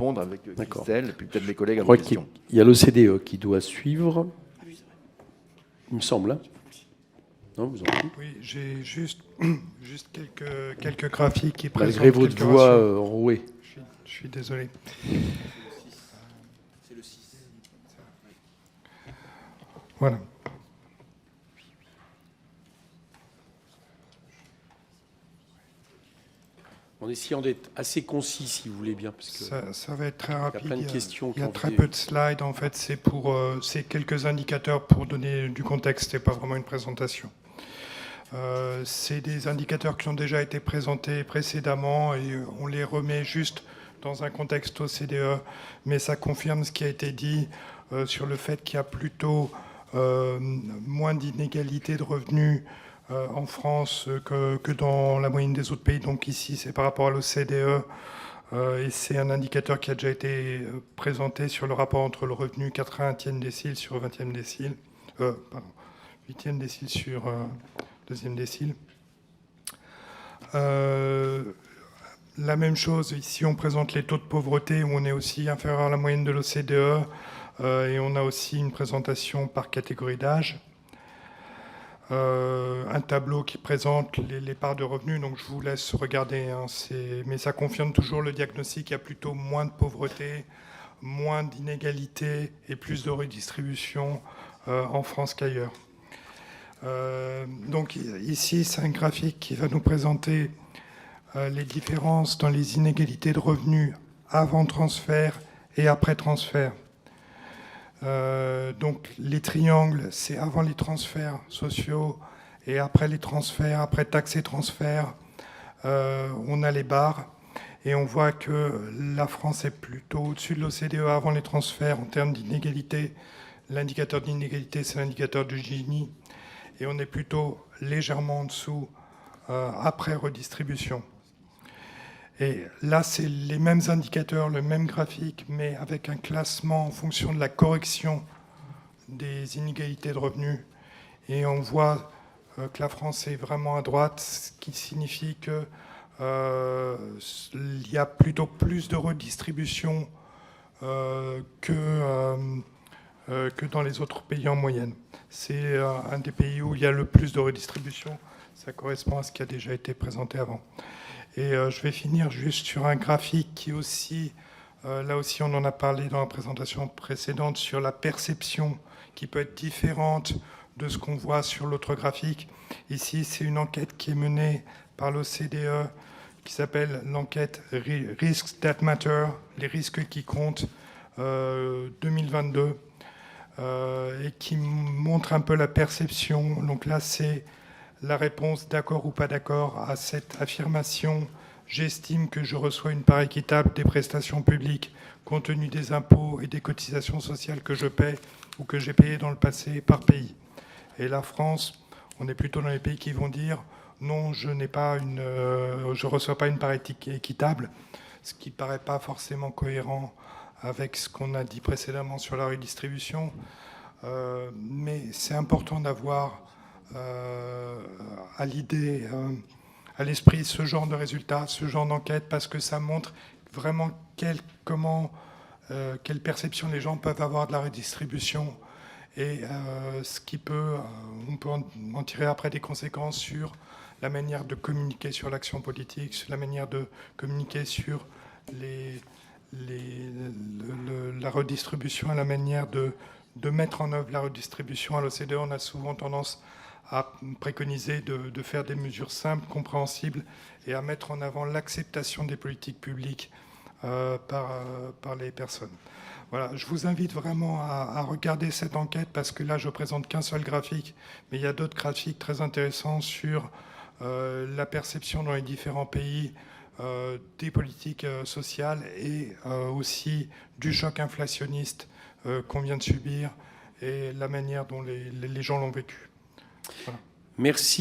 répondre avec D'accord. Christelle, et puis peut-être mes collègues à Je vos crois qu'il questions. y a l'OCDE qui doit suivre, il me semble. Hein. Non, vous en prie. Oui, j'ai juste quelques graphiques qui présentent Malgré votre quelques voix ratios. enrouée. Je suis désolé. Voilà. En essayant d'être assez concis, si vous voulez bien. Parce que Ça va être très rapide. il y a plein de questions. Il y a très peu de slides. En fait, c'est quelques indicateurs pour donner du contexte et pas vraiment une présentation. C'est des indicateurs qui ont déjà été présentés précédemment et on les remet juste dans un contexte OCDE, mais ça confirme ce qui a été dit sur le fait qu'il y a plutôt moins d'inégalités de revenus en France que dans la moyenne des autres pays. Donc ici, c'est par rapport à l'OCDE et c'est un indicateur qui a déjà été présenté sur le rapport entre le revenu 80e décile sur 20e décile, 8e décile sur 2e décile. La même chose, ici on présente les taux de pauvreté où on est aussi inférieur à la moyenne de l'OCDE et on a aussi une présentation par catégorie d'âge. Un tableau qui présente les parts de revenus, donc je vous laisse regarder, hein, mais ça confirme toujours le diagnostic, il y a plutôt moins de pauvreté, moins d'inégalités et plus de redistribution en France qu'ailleurs. Donc ici, c'est un graphique qui va nous présenter les différences dans les inégalités de revenus avant transfert et après transfert. Donc les triangles, c'est avant les transferts sociaux et après les transferts, après taxes et transferts, on a les barres et on voit que la France est plutôt au-dessus de l'OCDE avant les transferts en termes d'inégalité. L'indicateur d'inégalité, c'est l'indicateur de Gini et on est plutôt légèrement en dessous après redistribution. Et là, c'est les mêmes indicateurs, le même graphique, mais avec un classement en fonction de la correction des inégalités de revenus. Et on voit que la France est vraiment à droite, ce qui signifie qu'il y a plutôt plus de redistribution que dans les autres pays en moyenne. C'est un des pays où il y a le plus de redistribution. Ça correspond à ce qui a déjà été présenté avant. Et je vais finir juste sur un graphique qui aussi, là aussi on en a parlé dans la présentation précédente, sur la perception qui peut être différente de ce qu'on voit sur l'autre graphique. Ici, c'est une enquête qui est menée par l'OCDE qui s'appelle l'enquête Risks That Matter, les risques qui comptent 2022, et qui montre un peu la perception. Donc là, c'est la réponse d'accord ou pas d'accord à cette affirmation. J'estime que je reçois une part équitable des prestations publiques compte tenu des impôts et des cotisations sociales que je paie ou que j'ai payées dans le passé par pays. Et la France, on est plutôt dans les pays qui vont dire non, je reçois pas une part équitable, ce qui ne paraît pas forcément cohérent avec ce qu'on a dit précédemment sur la redistribution. Mais c'est important d'avoir à l'idée, à l'esprit ce genre de résultats, ce genre d'enquête, parce que ça montre vraiment quelle perception les gens peuvent avoir de la redistribution et on peut en tirer après des conséquences sur la manière de communiquer sur l'action politique, sur la manière de communiquer sur la redistribution et la manière de mettre en œuvre la redistribution. À l'OCDE, on a souvent tendance à préconiser de faire des mesures simples, compréhensibles, et à mettre en avant l'acceptation des politiques publiques par les personnes. Voilà, je vous invite vraiment à regarder cette enquête, parce que là, je ne présente qu'un seul graphique, mais il y a d'autres graphiques très intéressants sur la perception dans les différents pays des politiques sociales et aussi du choc inflationniste qu'on vient de subir et la manière dont les gens l'ont vécu. Voilà. Merci.